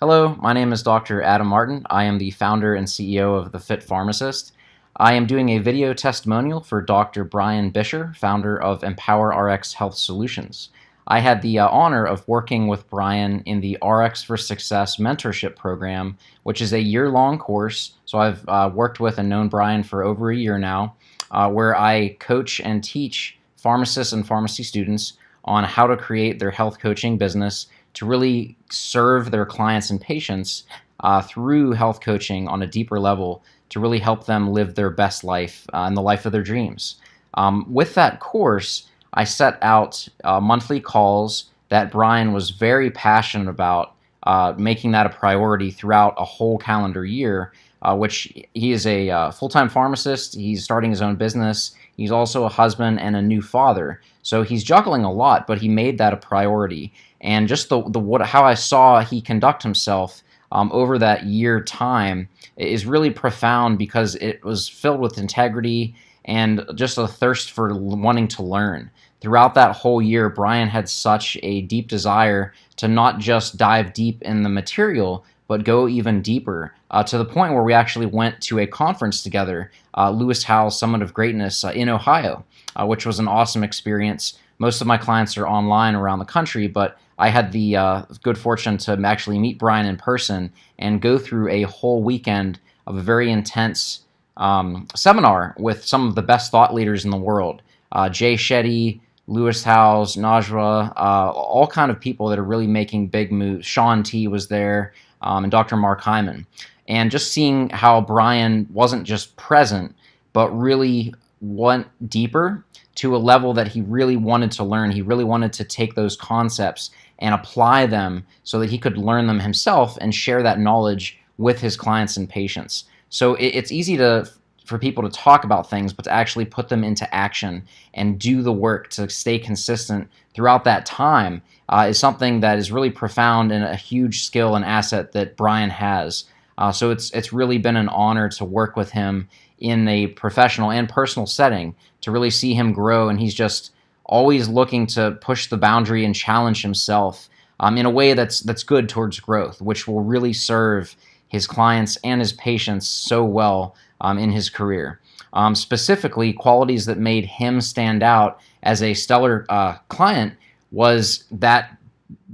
Hello, my name is Dr. Adam Martin. I am the founder and CEO of The Fit Pharmacist. I am doing a video testimonial for Dr. Brian Bisher, founder of EmpowerRx Health Solutions. I had the honor of working with Brian in the Rx4Sucess Mentorship Program, which is a year-long course. So I've worked with and known Brian for over a year now, where I coach and teach pharmacists and pharmacy students on how to create their health coaching business to really serve their clients and patients through health coaching on a deeper level to really help them live their best life and the life of their dreams. With that course, I set out monthly calls that Brian was very passionate about, making that a priority throughout a whole calendar year, which he is a full-time pharmacist. He's starting his own business. He's also a husband and a new father. So he's juggling a lot, but he made that a priority. And just how I saw he conduct himself over that year time is really profound because it was filled with integrity and just a thirst for wanting to learn. Throughout that whole year, Brian had such a deep desire to not just dive deep in the material, but go even deeper, to the point where we actually went to a conference together, Lewis Howes Summit of Greatness in Ohio, which was an awesome experience. Most of my clients are online around the country, but I had the good fortune to actually meet Brian in person and go through a whole weekend of a very intense seminar with some of the best thought leaders in the world. Jay Shetty, Lewis Howes, Najwa, all kind of people that are really making big moves. Sean T was there, and Dr. Mark Hyman. And just seeing how Brian wasn't just present, but really went deeper to a level that he really wanted to learn. He really wanted to take those concepts and apply them so that he could learn them himself and share that knowledge with his clients and patients. So it's easy for people to talk about things, but to actually put them into action and do the work to stay consistent throughout that time is something that is really profound and a huge skill and asset that Brian has. So it's really been an honor to work with him in a professional and personal setting to really see him grow, and he's just always looking to push the boundary and challenge himself in a way that's good towards growth, which will really serve his clients and his patients so well in his career. Specifically, qualities that made him stand out as a stellar client was that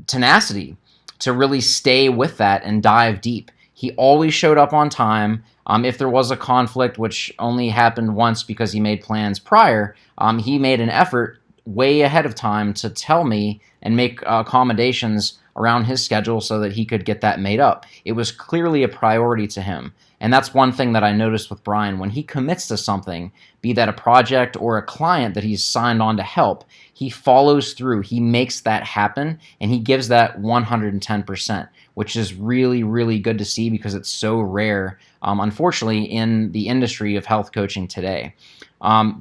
tenacity to really stay with that and dive deep. He always showed up on time. If there was a conflict, which only happened once because he made plans prior, he made an effort way ahead of time to tell me and make accommodations around his schedule so that he could get that made up. It was clearly a priority to him. And that's one thing that I noticed with Brian. When he commits to something, be that a project or a client that he's signed on to help, he follows through. He makes that happen, and he gives that 110%, which is really, really good to see because it's so rare, unfortunately, in the industry of health coaching today.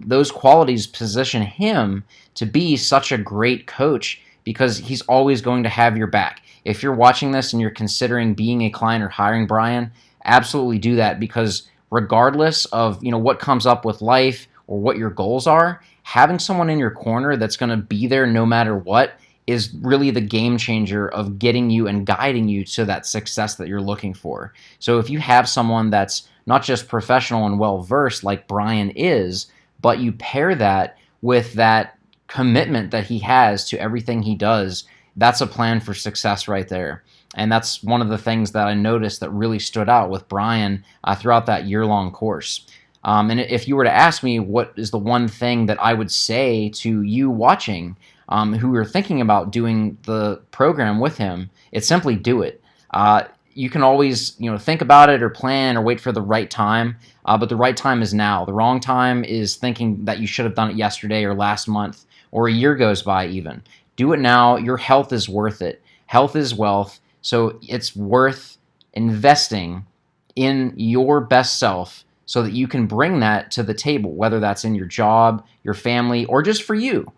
Those qualities position him to be such a great coach because he's always going to have your back. If you're watching this and you're considering being a client or hiring Brian, absolutely do that, because regardless of what comes up with life or what your goals are, having someone in your corner that's going to be there no matter what is really the game changer of getting you and guiding you to that success that you're looking for. So if you have someone that's not just professional and well-versed like Brian is, but you pair that with that commitment that he has to everything he does, that's a plan for success right there. And that's one of the things that I noticed that really stood out with Brian throughout that year-long course. And if you were to ask me what is the one thing that I would say to you watching who are thinking about doing the program with him, it's simply do it. You can always think about it or plan or wait for the right time, but the right time is now. The wrong time is thinking that you should have done it yesterday or last month or a year goes by even. Do it now. Your health is worth it. Health is wealth. So it's worth investing in your best self so that you can bring that to the table, whether that's in your job, your family, or just for you.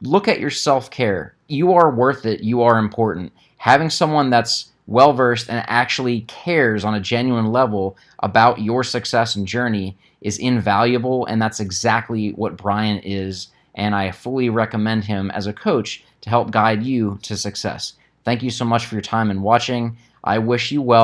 Look at your self-care. You are worth it. You are important. Having someone that's well-versed and actually cares on a genuine level about your success and journey is invaluable, and that's exactly what Brian is, and I fully recommend him as a coach to help guide you to success. Thank you so much for your time and watching. I wish you well.